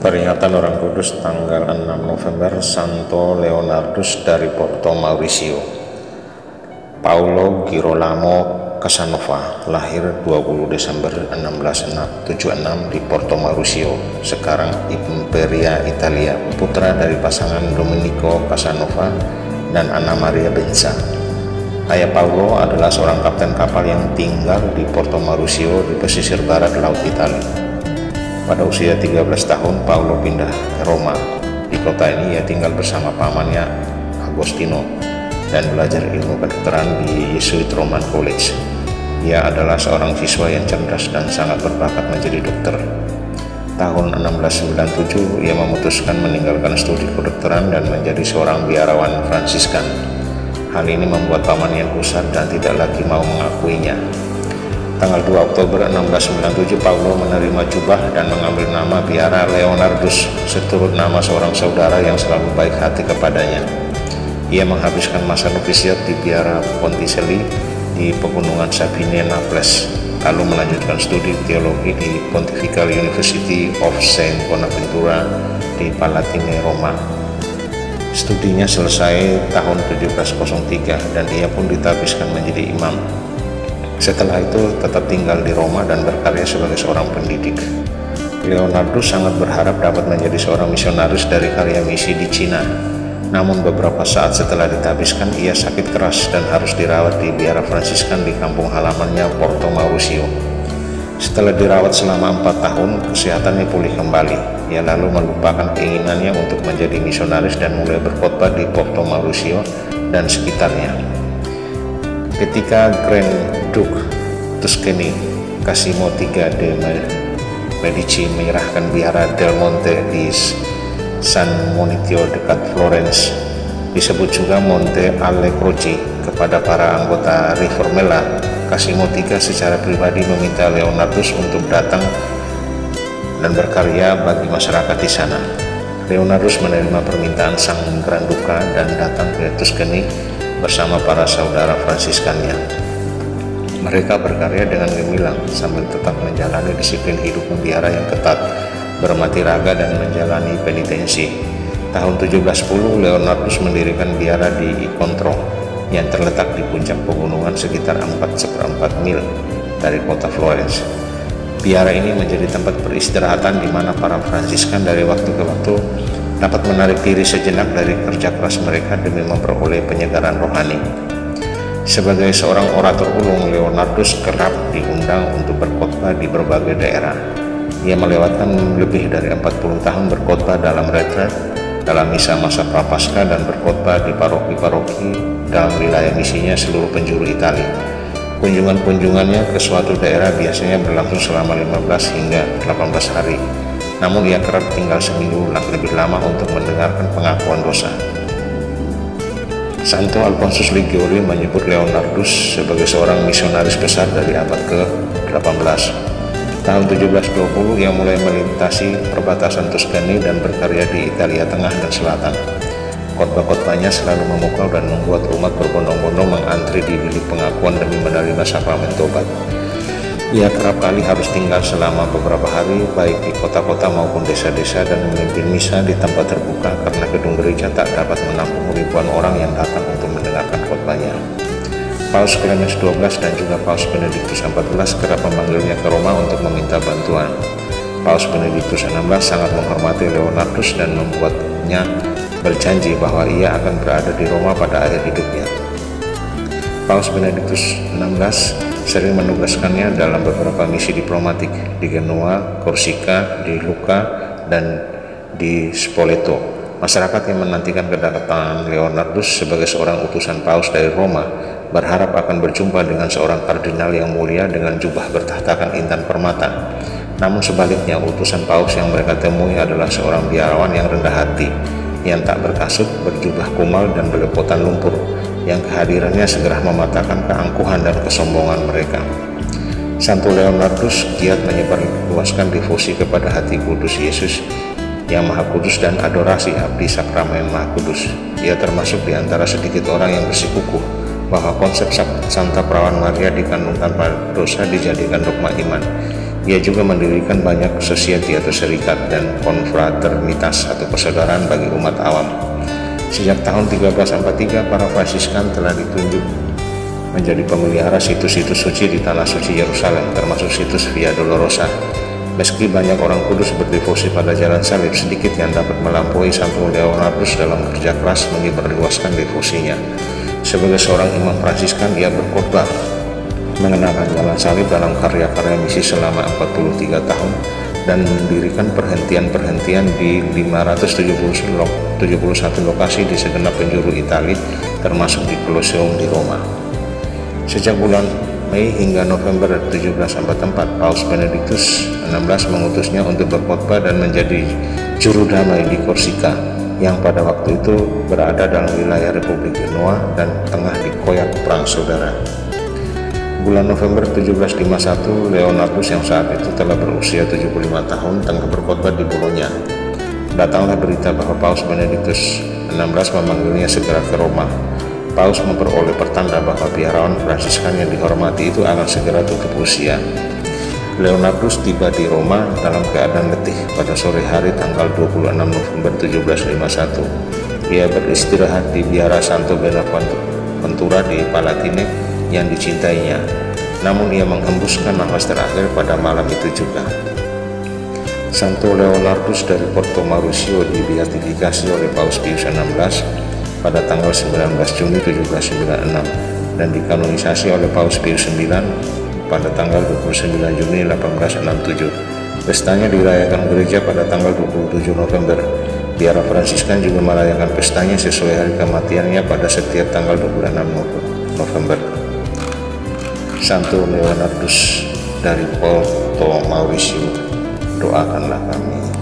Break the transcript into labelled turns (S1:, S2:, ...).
S1: Peringatan Orang Kudus tanggal 6 November, Santo Leonardus dari Porto Mauricio. Paulo Girolamo Casanova lahir 20 Desember 1676 di Porto Mauricio, sekarang Imperia Italia, putra dari pasangan Domenico Casanova dan Anna Maria Benza. Ayah Paulo adalah seorang kapten kapal yang tinggal di Porto Mauricio di pesisir barat Laut Italia. Pada usia 13 tahun, Paulo pindah ke Roma. Di kota ini ia tinggal bersama pamannya Agostino dan belajar ilmu kedokteran di Jesuit Roman College. Ia adalah seorang siswa yang cerdas dan sangat berbakat menjadi dokter. Tahun 1697, ia memutuskan meninggalkan studi kedokteran dan menjadi seorang biarawan Fransiskan. Hal ini membuat pamannya gusar dan tidak lagi mau mengakuinya. Tanggal 2 Oktober 1697, Paulo menerima jubah dan mengambil nama biara Leonardus, seturut nama seorang saudara yang selalu baik hati kepadanya. Ia menghabiskan masa novisiat di biara Ponticelli di pegunungan Sabine, Naples, lalu melanjutkan studi teologi di Pontifical University of Saint Bonaventura di Palatine, Roma. Studinya selesai tahun 1703 dan ia pun ditabiskan menjadi imam. Setelah itu tetap tinggal di Roma dan berkarya sebagai seorang pendidik. Leonardus sangat berharap dapat menjadi seorang misionaris dari karya misi di Cina. Namun beberapa saat setelah ditabiskan, ia sakit keras dan harus dirawat di biara Fransiskan di kampung halamannya Porto Mauricio. Setelah dirawat selama 4 tahun, kesehatannya pulih kembali. Ia lalu melupakan keinginannya untuk menjadi misionaris dan mulai berkhotbah di Porto Mauricio dan sekitarnya. Ketika Grand Duke Tuscany Cosimo III de Medici menyerahkan biara Del Monte di San Monicio dekat Florence, disebut juga Monte alle Croci, kepada para anggota Riformella, Cosimo III secara pribadi meminta Leonardus untuk datang dan berkarya bagi masyarakat di sana. Leonardus menerima permintaan sang Grand Duka dan datang ke Tuscany bersama para saudara Fransiskannya. Mereka berkarya dengan gemilang sambil tetap menjalani disiplin hidup membiara yang ketat, bermati raga dan menjalani penitensi. Tahun 1710, Leonardus mendirikan biara di Incontro yang terletak di puncak pegunungan sekitar 4,4 mil dari kota Florence. Biara ini menjadi tempat peristirahatan di mana para Fransiskan dari waktu ke waktu dapat menarik diri sejenak dari kerja keras mereka demi memperoleh penyegaran rohani. Sebagai seorang orator ulung, Leonardus kerap diundang untuk berkhotbah di berbagai daerah. Ia melewatkan lebih dari 40 tahun berkhotbah dalam retret, dalam misa masa Prapaskah, dan berkhotbah di paroki-paroki dalam wilayah misinya seluruh penjuru Italia. Kunjungan-kunjungannya ke suatu daerah biasanya berlangsung selama 15 hingga 18 hari. Namun ia kerap tinggal seminggu lebih lama untuk mendengarkan pengakuan dosa. Santo Alphonsus Liguori menyebut Leonardus sebagai seorang misionaris besar dari abad ke-18. Tahun 1720 ia mulai melintasi perbatasan Tuscany dan berkarya di Italia Tengah dan Selatan. Khotbah-khotbahnya selalu memukau dan membuat umat berbondong-bondong mengantri di bilik pengakuan demi menerima sakramen tobat. Ia kerap kali harus tinggal selama beberapa hari baik di kota-kota maupun desa-desa dan memimpin misa di tempat terbuka karena gedung gereja tak dapat menampung ribuan orang yang datang untuk mendengarkan khotbahnya. Paus Clemens XII dan juga Paus Benedictus XIV kerap memanggilnya ke Roma untuk meminta bantuan. Paus Benedictus XVI sangat menghormati Leonardus dan membuatnya berjanji bahwa ia akan berada di Roma pada akhir hidupnya. Paus Benedictus XVI sering menugaskannya dalam beberapa misi diplomatik di Genoa, Korsika, di Lucca, dan di Spoleto. Masyarakat yang menantikan kedatangan Leonardus sebagai seorang utusan Paus dari Roma berharap akan berjumpa dengan seorang kardinal yang mulia dengan jubah bertahtakan intan permata. Namun sebaliknya, utusan Paus yang mereka temui adalah seorang biarawan yang rendah hati, yang tak berkasut, berjubah kumal dan belepotan lumpur, yang kehadirannya segera mematahkan keangkuhan dan kesombongan mereka. Santo Leonardus giat menyebarluaskan devosi kepada hati kudus Yesus yang Maha Kudus dan adorasi abdi sakramen Maha Kudus. Ia termasuk di antara sedikit orang yang bersikukuh bahwa konsep Santa Perawan Maria dikandung tanpa dosa dijadikan dogma iman. Ia juga mendirikan banyak society atau serikat dan konfraternitas atau persaudaraan bagi umat awam. Sejak tahun 1343, para Fransiskan telah ditunjuk menjadi pemelihara situs-situs suci di Tanah Suci Yerusalem, termasuk situs Via Dolorosa. Meski banyak orang kudus berdevosi pada jalan salib, sedikit yang dapat melampaui Santo Leonardus dalam kerja keras menyebarluaskan devosinya. Sebagai seorang imam Fransiskan, ia berkhotbah mengenalkan jalan salib dalam karya-karya misi selama 43 tahun dan mendirikan perhentian-perhentian di 571 lokasi di segenap penjuru Italia, termasuk di Colosseum di Roma. Sejak bulan Mei hingga November 1744, Paus Benedictus XVI mengutusnya untuk berkhotbah dan menjadi juru damai di Korsika, yang pada waktu itu berada dalam wilayah Republik Genoa dan tengah dikoyak perang saudara. Bulan November 1751, Leonardus yang saat itu telah berusia 75 tahun tengah berkhotbah di Bologna. Datanglah berita bahwa Paus Benedictus XVI memanggilnya segera ke Roma. Paus memperoleh pertanda bahwa biarawan Fransiskan yang dihormati itu akan segera tutup usia. Leonardus tiba di Roma dalam keadaan letih pada sore hari tanggal 26 November 1751. Ia beristirahat di biara Santo Bonaventura di Palatine yang dicintainya, namun ia menghembuskan nafas terakhir pada malam itu juga. Santo Leonardus dari Porto Marusio dibeatifikasi oleh Paus Pius XVI pada tanggal 19 Juni 1796 dan dikanonisasi oleh Paus Pius IX pada tanggal 29 Juni 1867. Pestanya dirayakan gereja pada tanggal 27 November. Biara Fransiskan juga merayakan pestanya sesuai hari kematiannya pada setiap tanggal 26 November. Santo Leonardus dari Porto Mauricio, doakanlah kami.